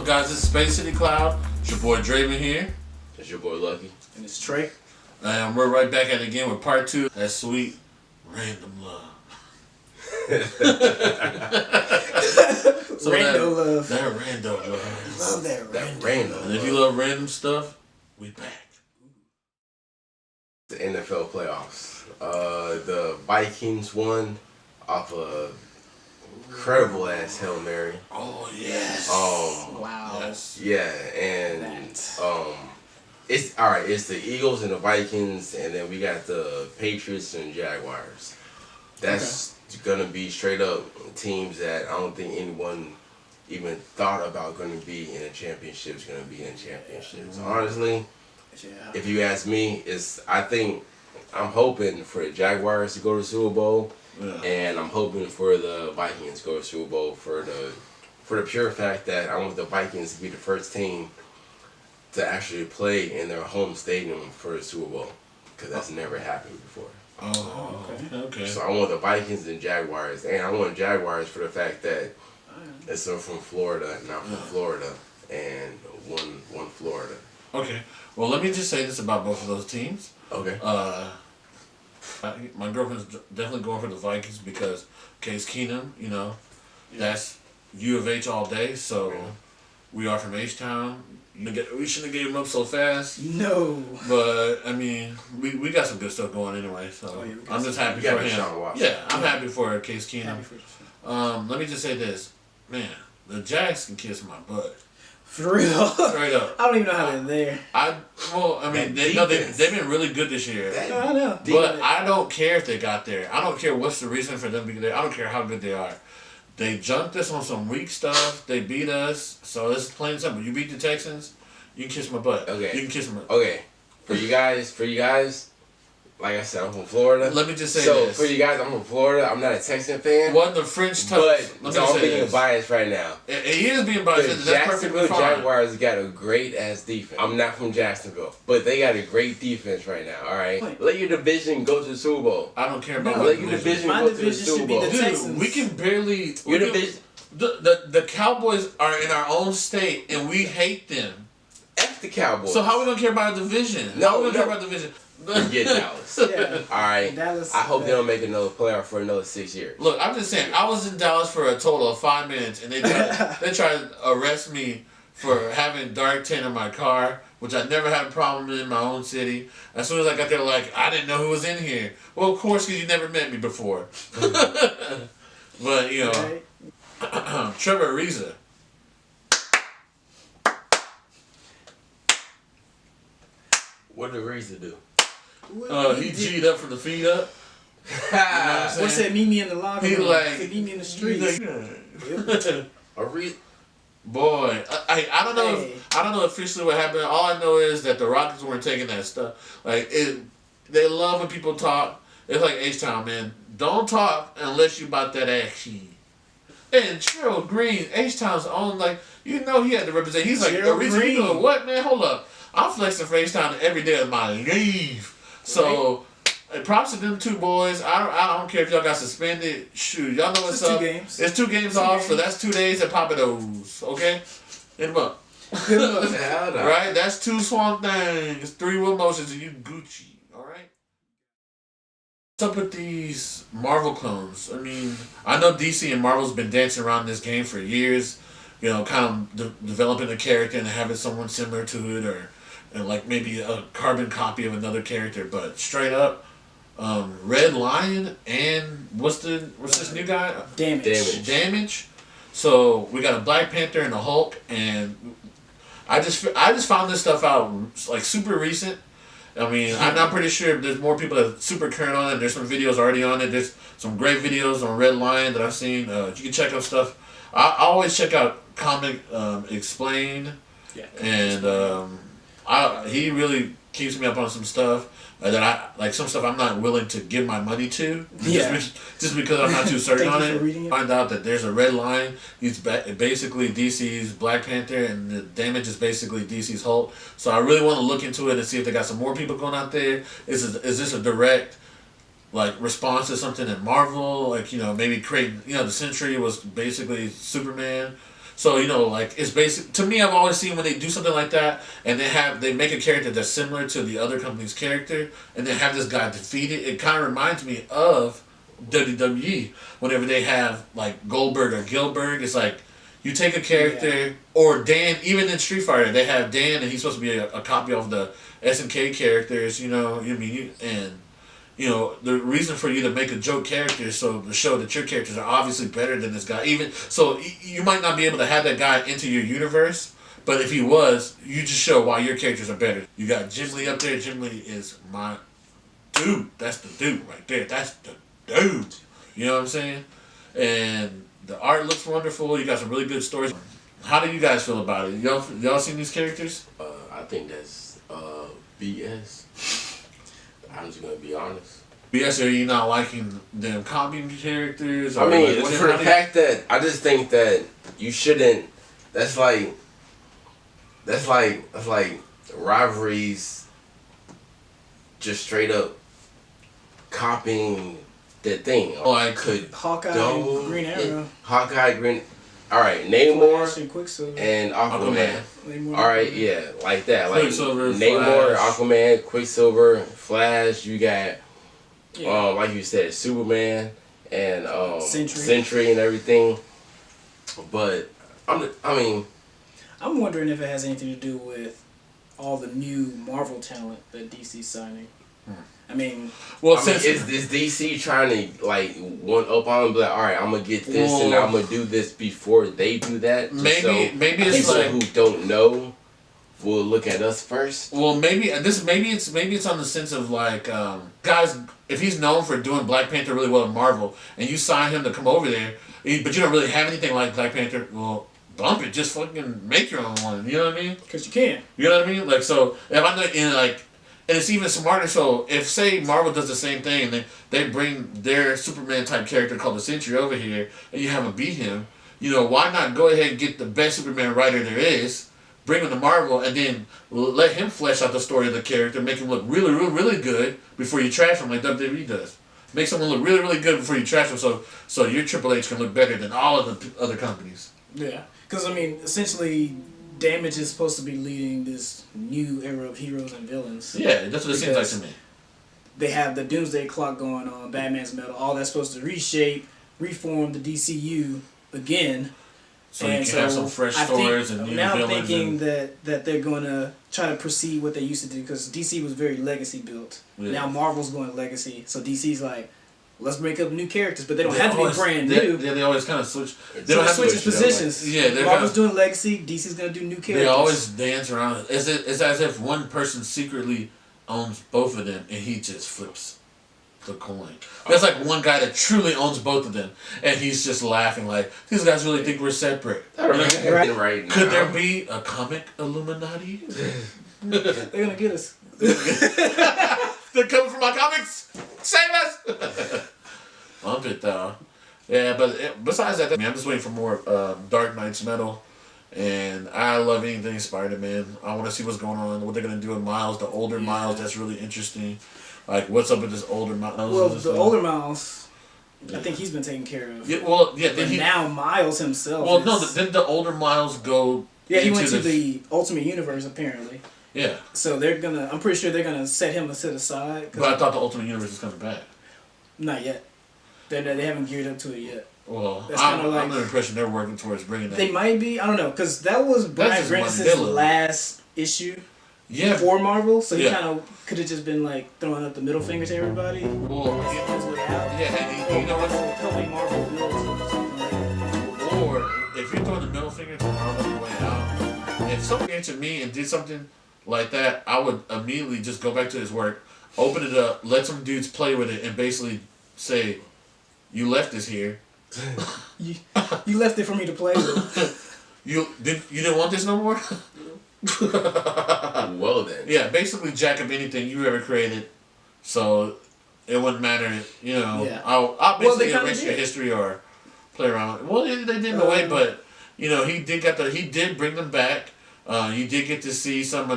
guys? This is Space City Cloud. It's your boy Draven here. It's your boy Lucky. And it's Trey. And we're right back at it again with part 2. That sweet random love. So rando love. That rando love. Love that rando. And if you love random stuff, we back. The NFL playoffs. The Vikings won off a incredible ass Hail Mary. Oh yes. Wow. Yes. Yeah, and it's alright, it's the Eagles and the Vikings, and then we got the Patriots and Jaguars. That's gonna be straight up teams that I don't think anyone even thought about gonna be in a championship is gonna be in championships. Honestly, if you ask me, I'm hoping for the Jaguars to go to the Super Bowl. Yeah. And I'm hoping for the Vikings to go to Super Bowl for the pure fact that I want the Vikings to be the first team to actually play in their home stadium for the Super Bowl, because that's never happened before. Oh, okay. So I want the Vikings and Jaguars, and I want Jaguars for the fact that it's from Florida, not from Florida, and one Florida. Okay. Well, let me just say this about both of those teams. Okay. My girlfriend's definitely going for the Vikings because Case Keenum, that's U of H all day. So we are from H-Town. We shouldn't have gave him up so fast. No. But I mean, we got some good stuff going anyway. So I'm just happy for him. Yeah, I'm happy for Case Keenum. Let me just say this, man. The Jags can kiss my butt. For real? Straight up. I don't even know how they're there. They've been really good this year. I know. But I don't care if they got there. I don't care what's the reason for them being there. I don't care how good they are. They jumped us on some weak stuff. They beat us. So it's plain and simple. You beat the Texans, you can kiss my butt. Okay. You can kiss my butt. Okay. For you guys, like I said, I'm from Florida. Let me just say this. this. So for you guys, I'm from Florida. I'm not a Texan fan. Wasn't the French touch. But I'm being biased right now. He is being biased. The Jacksonville Jaguars got a great ass defense. I'm not from Jacksonville, but they got a great defense right now. All right, let your division go to the Super Bowl. I don't care about let your division go to the Super Bowl. Dude, we can barely. The Cowboys are in our own state, and we hate them. F the Cowboys. So how are we gonna care about a division? No, how are we gonna care about a division? Forget Dallas. Yeah. All right. Dallas, I hope they don't make another playoff for another 6 years. Look, I'm just saying. I was in Dallas for a total of 5 minutes, and they tried to arrest me for having dark tint in my car, which I never had a problem in my own city. As soon as I got there, I didn't know who was in here. Well, of course, because you never met me before. But Trevor Ariza. What did Ariza do? He G'd up from the feet up. What's that? Meet me in the lobby. He meet me in the streets. Boy, I don't know. I don't know officially what happened. All I know is that the Rockets weren't taking that stuff. They love when people talk. It's like H-Town, man. Don't talk unless you about that action. And Trill Green, H-Town's own, he had to represent. He's like, Green. You doing what, man? Hold up. I'm flexing for H-Town every day of my leave. So, props to them two boys. I don't care if y'all got suspended. Shoot, y'all know what's up. 2 games. It's 2 games off, so that's 2 days at Papados. Okay? Hit them up. Right? That's 2 swamp things. 3 with motions, and you Gucci. Alright? What's up with these Marvel clones? I mean, I know DC and Marvel's been dancing around this game for years. Kind of developing a character and having someone similar to it, or maybe a carbon copy of another character. But straight up, Red Lion and what's this new guy? Damage. So we got a Black Panther and a Hulk, and I just found this stuff out super recent. I mean, I'm pretty sure there's more people that are super current on it. There's some videos already on it. There's some great videos on Red Lion that I've seen. You can check out stuff. I always check out Comic Explained. Yeah. And he really keeps me up on some stuff that some stuff I'm not willing to give my money to. Just because I'm not too certain on it. Find out that there's a Red Lion. He's basically DC's Black Panther, and the Damage is basically DC's Hulk. So I really want to look into it and see if they got some more people going out there. Is this a direct response to something in Marvel? Maybe create. The Sentry was basically Superman. So like it's basic to me. I've always seen when they do something like that, and they make a character that's similar to the other company's character, and then have this guy defeat it. It kind of reminds me of WWE whenever they have like Goldberg or Gilbert. It's like you take a character or Dan. Even in Street Fighter, they have Dan, and he's supposed to be a copy of the SNK characters. The reason for you to make a joke character is so to show that your characters are obviously better than this guy. Even so, you might not be able to have that guy into your universe, but if he was, you just show why your characters are better. You got Jim Lee up there. Jim Lee is my dude. That's the dude right there. That's the dude. You know what I'm saying? And the art looks wonderful. You got some really good stories. How do you guys feel about it? Y'all seen these characters? I think that's BS. I'm just gonna be honest. BS, are you not liking them copying characters? I mean, it's for the fact that I just think that you shouldn't. That's like rivalries. Just straight up copying the thing. Oh, I could Hawkeye and Green Arrow. Hawkeye, Green. All right, Namor and Aquaman. All right, yeah, like that. Like Quicksilver, Namor, Flash. Aquaman, Quicksilver, Flash. You got, like you said, Superman and Sentry and everything. But I'm wondering if it has anything to do with all the new Marvel talent that DC's signing. I mean, is DC trying to like one up on them? Be like, all right, I'm gonna get this and I'm gonna do this before they do that. Maybe it's people like who don't know will look at us first. Well, maybe it's on the sense of like guys. If he's known for doing Black Panther really well in Marvel, and you sign him to come over there, but you don't really have anything like Black Panther, well, bump it. Just fucking make your own one. You know what I mean? Because you can. You know what I mean? Like so, if I'm not in like. And it's even smarter. So if say Marvel does the same thing, and they bring their Superman type character called the Sentry over here, and you have him beat him, why not go ahead and get the best Superman writer there is, bring him to Marvel, and then let him flesh out the story of the character, make him look really, really, really good before you trash him like WWE does. Make someone look really, really good before you trash him, so your Triple H can look better than all of the other companies. Yeah, because I mean, essentially. Damage is supposed to be leading this new era of heroes and villains. Yeah, that's what it seems like to me. They have the Doomsday Clock going on, Batman's Metal, all that's supposed to reform the DCU again. So you can have some fresh stories and new villains. Now I'm thinking that they're going to try to proceed what they used to do, because DC was very legacy built. Yeah. Now Marvel's going legacy, so DC's like, let's make up new characters, but they don't have to be brand new. They always kind of switch. They don't have to switch positions. Marvel's doing legacy. DC's gonna do new characters. They always dance around. It's as if one person secretly owns both of them, and he just flips the coin. There's like one guy that truly owns both of them, and he's just laughing like these guys really think we're separate. Right now. Could there be a comic Illuminati? They're gonna get us. They're coming for my comics. Save us! Bump it though. Yeah, but besides that, I'm just waiting for more Dark Knight's Metal. And I love anything Spider-Man. I want to see what's going on, what they're going to do with Miles, the older Miles. That's really interesting. Like, what's up with this older Miles? Well, the older Miles, I think he's been taken care of. Yeah, but now Miles himself. Well, no, didn't the older Miles go? Yeah, he went to the Ultimate Universe apparently. Yeah. So I'm pretty sure they're gonna set him to the side. But I thought the Ultimate Universe was coming back. Not yet. They haven't geared up to it yet. Well, I'm under the impression they're working towards bringing that. They might be. I don't know, because that was Bryan Bendis' last issue. Yeah. For Marvel, so he kind of could have just been like throwing up the middle finger to everybody. Well, and you know what? Helping Marvel build something like that. Or if you're throwing the middle finger to Marvel on the way out, if someone came to me and did something like that, I would immediately just go back to his work, open it up, let some dudes play with it, and basically say, "You left this here. you left it for me to play with. You didn't want this no more." Well then. Yeah, basically jack up anything you ever created, so it wouldn't matter. Yeah. I'll basically erase your history or play around. Well, they did in a way, but he did bring them back. You did get to see some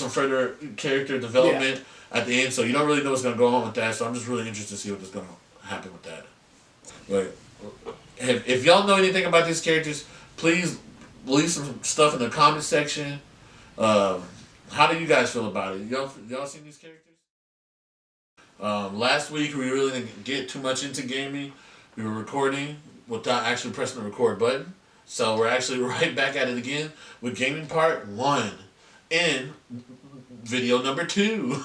further character development at the end, so you don't really know what's gonna go on with that. So I'm just really interested to see what's gonna happen with that. But if y'all know anything about these characters, Please leave some stuff in the comment section. How do you guys feel about it? Y'all seen these characters? Last week we really didn't get too much into gaming. We were recording without actually pressing the record button. So we're actually right back at it again with gaming part 1 and video number 2.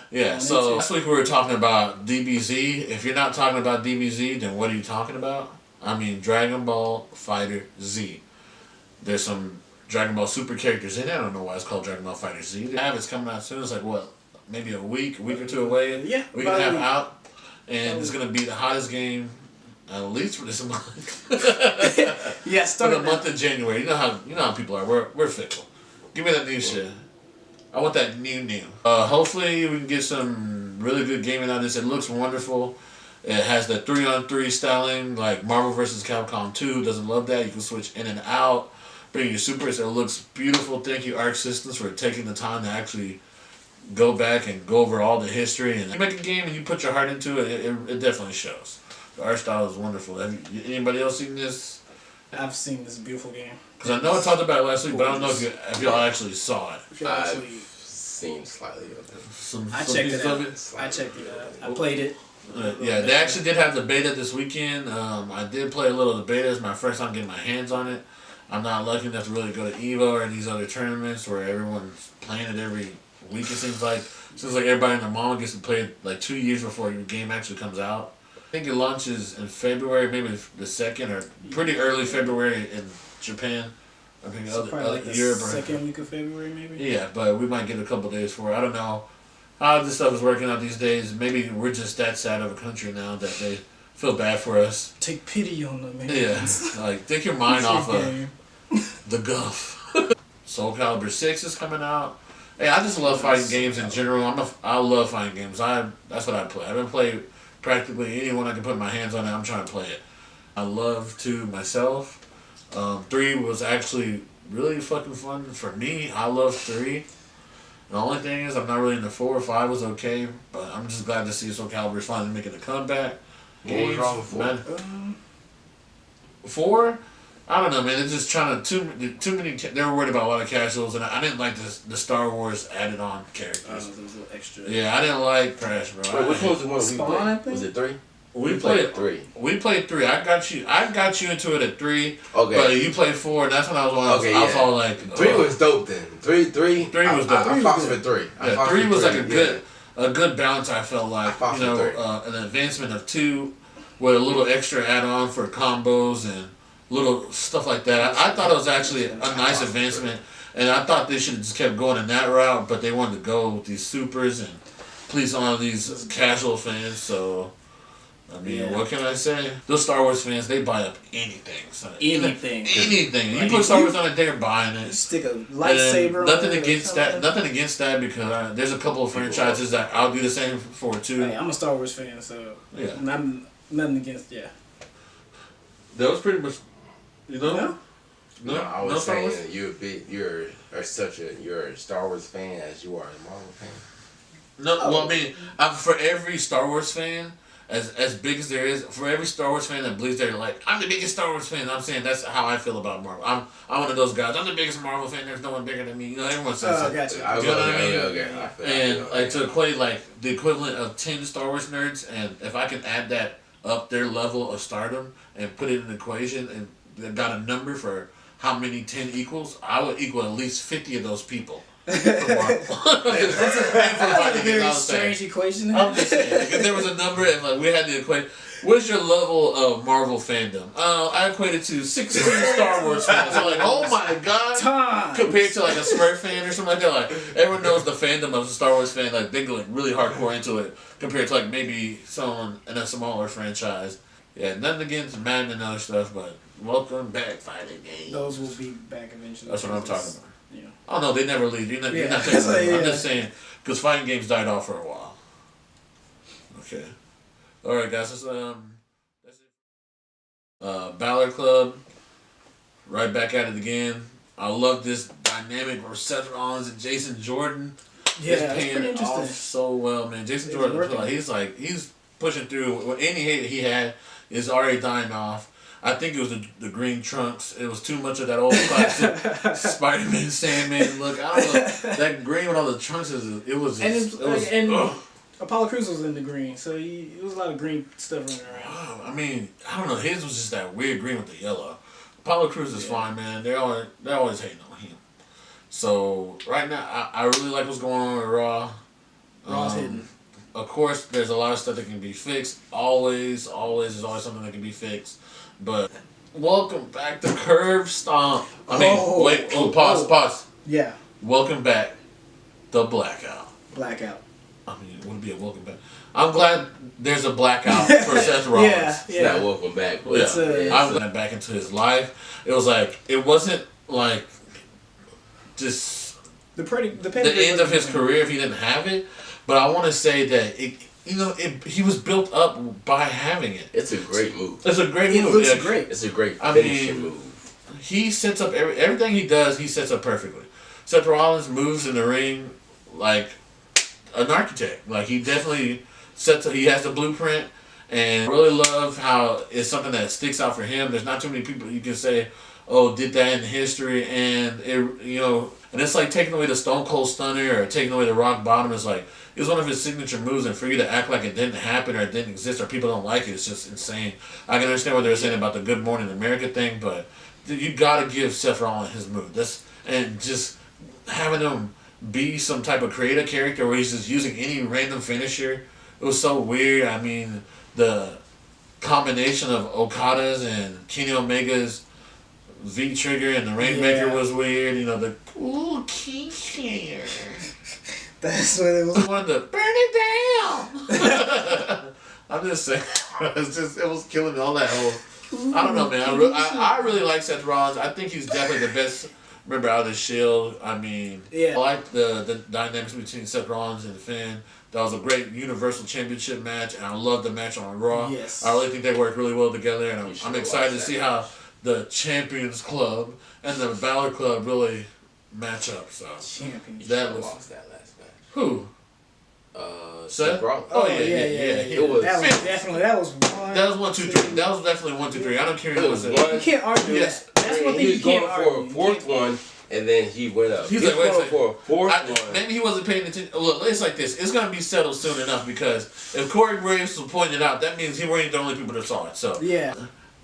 Yeah. So last week we were talking about DBZ. If you're not talking about DBZ, then what are you talking about? I mean Dragon Ball Fighter Z. There's some Dragon Ball Super characters in it. I don't know why it's called Dragon Ball Fighter Z. It's coming out soon. It's like what? Maybe a week or two away. Yeah. We can have out. And it's gonna be the hottest game at least for this month. Yeah, for the month of January. You know how people are. We're fickle. Give me that new shit. I want that new. Hopefully we can get some really good gaming out of this. It looks wonderful. It has the 3-on-3 styling like Marvel vs. Capcom 2. Doesn't love that. You can switch in and out. Bring your supers. It looks beautiful. Thank you Arc Systems for taking the time to actually go back and go over all the history. And you make a game and you put your heart into it. It definitely shows. The art style is wonderful. Anybody else seen this? I've seen this beautiful game. Because I know I talked about it last week, but I don't know if y'all actually saw it. I've seen slightly of it. I checked it out. I played it. Yeah, they actually did have the beta this weekend. I did play a little of the beta. It's my first time getting my hands on it. I'm not lucky enough to really go to EVO or these other tournaments where everyone's playing it every week, it seems like. It seems like everybody in the mall gets to play it like 2 years before your game actually comes out. I think it launches in February, maybe the 2nd or pretty early February in Japan. I think so probably like the Europe second week of February, maybe. Yeah, but we might get a couple days for it. I don't know how this stuff is working out these days. Maybe we're just that sad of a country now that they feel bad for us. Take pity on them, man. Yeah, like take your mind off of the guff. Soul Calibur 6 is coming out. Hey, I just love fighting games in general. I love fighting games. That's what I play. I haven't played practically anyone I can put my hands on it. I'm trying to play it. I love 2 myself. 3 was actually really fucking fun for me. I love 3. The only thing is I'm not really into 4 or 5 was okay, but I'm just glad to see Soul Calibur is finally making a comeback. What was wrong with 4? 4? I don't know, man. They're just trying to too many. They were worried about a lot of casuals, and I didn't like the Star Wars added on characters. Those little extra. Yeah, I didn't like Crash, bro. Wait, which one was the one Spawn, we played? Was it 3? We played 3. We played 3. I got you into it at 3. Okay. But you played 4, and that's when I was I was all like, 3 was dope then. 3 was dope. I fought for 3. Yeah, 3 was like a good balance. I felt like an advancement of 2 with a little extra add on for combos and little stuff like that. I thought it was actually a nice advancement, and I thought they should have just kept going in that route, but they wanted to go with these supers and please honor these casual fans. So, I mean, what can I say? Those Star Wars fans, they buy up anything. So Anything. You put Star Wars on it, they're buying it. You stick a lightsaber. Nothing against that. Nothing against that because there's a couple of franchises that I'll do the same for too. Hey, I'm a Star Wars fan, so yeah, nothing against That was pretty much. You know? No, I was saying you're a Star Wars fan as you are a Marvel fan. No, well, I mean, for every Star Wars fan, as big as there is, for every Star Wars fan that believes they're like, I'm the biggest Star Wars fan, I'm saying that's how I feel about Marvel. I'm one of those guys. I'm the biggest Marvel fan. There's no one bigger than me. You know, everyone says that. Gotcha. You know what I mean? Okay. And to equate like the equivalent of 10 Star Wars nerds, and if I can add that up their level of stardom and put it in an equation and got a number for how many 10 equals, I would equal at least 50 of those people. That's a very strange equation. I'm just saying, because there was a number and like we had to equate. What's your level of Marvel fandom? I equated to 16 Star Wars fans. I'm like, oh my god! Compared to like a Smurf fan or something like that, like everyone knows the fandom of a Star Wars fan. Like they go like really hardcore into it compared to like maybe someone in a smaller franchise. Yeah, nothing against Madden and other stuff, but welcome back, fighting games. Those will be back eventually. That's what I'm talking about. Yeah. Oh no, they never leave. You're not taking them. I'm just saying because fighting games died off for a while. Okay. All right, guys. That's it. Balor Club. Right back at it again. I love this dynamic where Seth Rollins and Jason Jordan. Yeah, is it's paying pretty interesting. off so well, man. Jason Jordan, he's pushing through. Any hate he had is already dying off. I think it was the green trunks. It was too much of that old classic Spider-Man, Sandman look. I don't know. That green with all the trunks it was. And Apollo Crews was in the green, so it was a lot of green stuff running around. I mean, I don't know. His was just that weird green with the yellow. Apollo Crews is fine, man. They're always hating on him. So right now, I really like what's going on with Raw. Raw's hitting. Of course, there's a lot of stuff that can be fixed. Always, there's always something that can be fixed. But welcome back to Curb Stomp. Pause. Yeah. Welcome back, the Blackout. I mean, it wouldn't be a welcome back. I'm glad there's a blackout for Seth Rollins. It's not welcome back. But I'm glad back into his life. It was like, it wasn't like just the end of his career if he didn't have it. But I want to say that he was built up by having it. It's a great move. It's a great move. It looks great. It's a great finishing move. He sets up everything he does. He sets up perfectly. Seth Rollins moves in the ring like an architect. Like he definitely he has the blueprint, and I really love how it's something that sticks out for him. There's not too many people you can say, oh, did that in history, and and it's like taking away the Stone Cold Stunner or taking away the Rock Bottom. It's like it was one of his signature moves, and for you to act like it didn't happen or it didn't exist or people don't like it, it's just insane. I can understand what they're saying about the Good Morning America thing, but you gotta give Seth Rollins his move. And just having him be some type of creative character where he's just using any random finisher. It was so weird. I mean, the combination of Okada's and Kenny Omega's V-trigger and the Rainmaker was weird. The cool King. That's what it was. Wanted to burn it down. I'm just saying. It was killing me. All that whole. I don't know, man. I really like Seth Rollins. I think he's definitely the best member out of the Shield. I mean, I like the dynamics between Seth Rollins and Finn. That was a great Universal Championship match, and I love the match on Raw. Yes. I really think they work really well together, and I'm excited to see how the Champions Club and the Balor Club really match up. So Champions. That lost that last match. Who? Seth Rollins. Oh yeah. It was that was one. That was 1, 2, 3. That was definitely 1, 2, 3. I don't care who it was. You can't argue that. That's one thing you can't argue. He was going for a fourth one. And then he went up. He's like, wait for a fourth one. Maybe he wasn't paying attention. Look, it's like this. It's going to be settled soon enough because if Corey Graves was pointing it out, that means he weren't the only people that saw it. So yeah.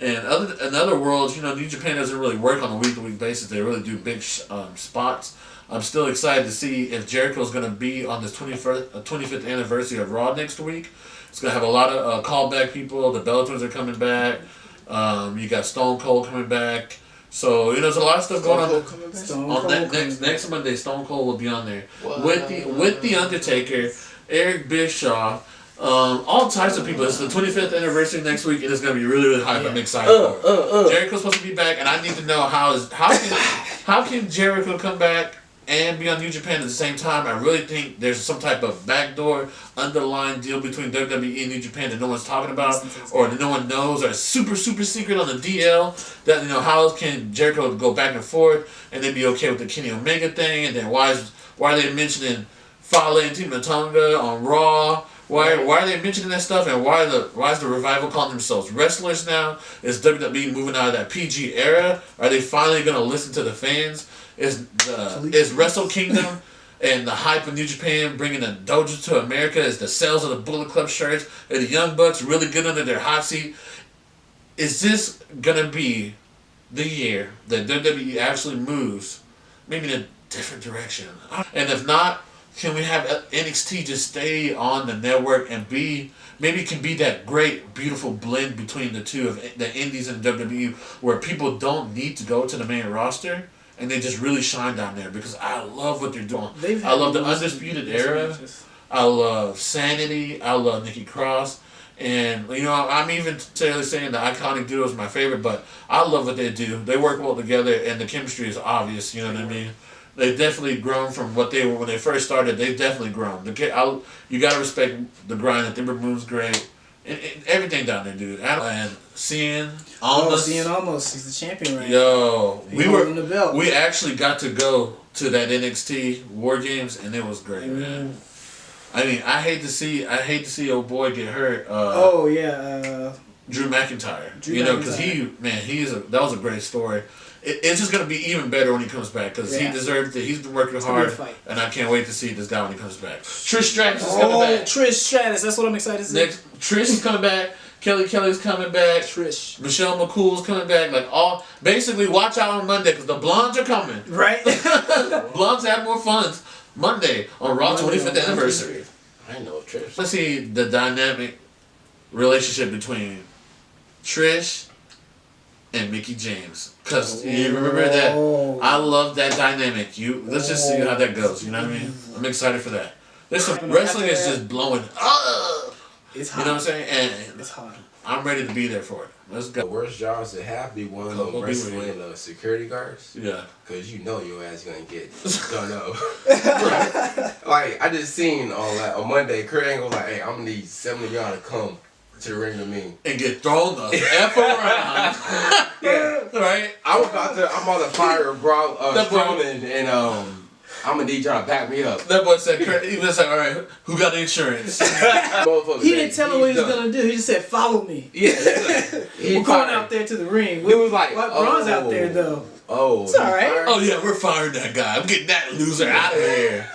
And in other worlds, New Japan doesn't really work on a week-to-week basis. They really do big spots. I'm still excited to see if Jericho's going to be on this 25th anniversary of Raw next week. It's going to have a lot of callback people. The Bellators are coming back. You got Stone Cold coming back. So there's a lot of stuff going on. Next Monday, Stone Cold will be on there with the Undertaker, Eric Bischoff, all types of people. It's the 25th anniversary next week, and it's gonna be really, really hype. I'm excited for it. Jericho's supposed to be back, and I need to know how can Jericho come back and be on New Japan at the same time. I really think there's some type of backdoor, underlying deal between WWE and New Japan that no one's talking about, or that no one knows, or super, super secret on the DL. That how can Jericho go back and forth and then be okay with the Kenny Omega thing, and then why are they mentioning Fale and Team Tonga on Raw? Why are they mentioning that stuff, and why is the Revival calling themselves wrestlers now? Is WWE moving out of that PG era? Are they finally gonna listen to the fans? Is Wrestle Kingdom and the hype of New Japan bringing the dojo to America? Is the sales of the Bullet Club shirts and the Young Bucks really good under their hot seat? Is this gonna be the year that WWE actually moves maybe in a different direction? And if not, can we have NXT just stay on the network and maybe it can be that great, beautiful blend between the two of the Indies and WWE, where people don't need to go to the main roster and they just really shine down there, because I love what they're doing. I love the Undisputed Era. I love Sanity. I love Nikki Cross. And, I'm even necessarily saying the Iconic Duo is my favorite, but I love what they do. They work well together, and the chemistry is obvious, you know what I mean? They've definitely grown from what they were when they first started. They've definitely grown. You got to respect the grind. The Timber Moon's great. And everything down there, dude. And Cien Almas. He's the champion right now. Yo, the belt. We actually got to go to that NXT War Games, and it was great, man. I mean, I hate to see old boy get hurt. Drew McIntyre. Because that was a great story. It's just gonna be even better when he comes back because he deserved it. He's been working hard, and I can't wait to see this guy when he comes back. Trish Stratus is coming back. Trish Stratus, that's what I'm excited to see. Trish is coming back. Kelly's coming back. Trish. Michelle McCool's coming back. Basically, watch out on Monday because the blondes are coming. Right. Blondes have more fun. Monday on Raw 25th anniversary. I know Trish. Let's see the dynamic relationship between Trish and Mickie James. Because you remember that? I love that dynamic. Let's just see how that goes. You know what I mean? I'm excited for that. Wrestling is just blowing up. It's hot. You know what I'm saying? And it's hot. I'm ready to be there for it. Let's go. The worst jobs to have be one of them wrestling security guards. Yeah. Because you know your ass gonna get done up. Like, I just seen on Monday, Kurt Angle hey, I'm gonna need 7 of y'all to come to the ring with me. And get thrown the F around. Yeah. Right? I'm about to fire Strowman and I'm gonna need y'all to back me up. That boy said, he was like, all right, who got the insurance? He didn't tell him what he was gonna do. He just said, follow me. Yeah. We're going out there to the ring. It was like, Braun's out there though. Oh, it's alright. Oh yeah, we're firing that guy. I'm getting that loser out of here.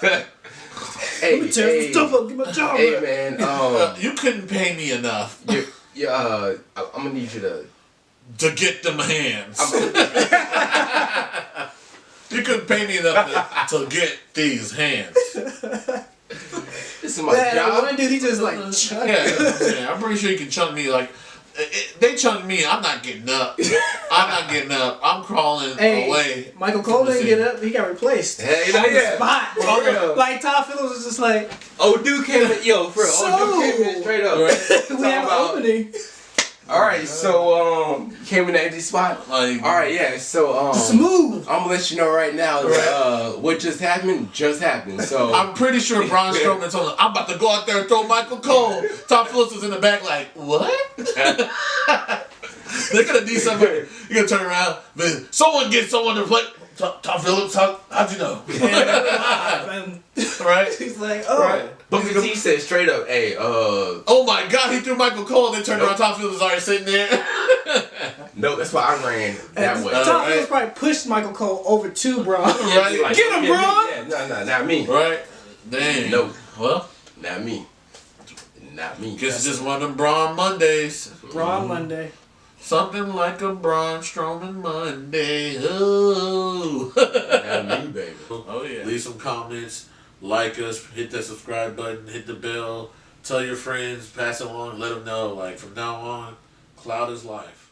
Let me tear some stuff up, get my job Hey back. man, you couldn't pay me enough. I'm gonna need you to get them hands. You couldn't pay me enough to get these hands. This is my job. One dude, he just chunk. Yeah, I'm pretty sure you can chunk me they chunk me. I'm not getting up. I'm crawling away. Michael Cole didn't get up. He got replaced. Hey, on the spot. Like Todd Phillips was just like, dude came in, Dude came in straight up. Right? We have an opening. Alright, so came in the empty spot. Alright, yeah, so smooth. I'm gonna let you know right now what just happened. So I'm pretty sure Braun Strowman told him, I'm about to go out there and throw Michael Cole. Tom Phillips was in the back like, what? They're gonna do something. You're gonna turn around, man, someone get someone to play. Tom Phillips, how'd you know? Right? He's like, Right. Booker T said straight up, hey, oh my God, he threw Michael Cole and then turned around, Tom Phillips was already sitting there. No, that's why I ran that way. Tom Phillips probably pushed Michael Cole over to Braun. Right? Like, get him, Braun! Yeah, no, not me. Right? Dang. No. Well? Not me. Not me. Guess it's just one of them Braun Mondays. Braun Monday. Something like a Braun Strowman Monday. Oh. Not me, baby. Oh, yeah. Leave some comments. Like us. Hit that subscribe button. Hit the bell. Tell your friends. Pass it along. Let them know. Like, from now on, Cloud is life.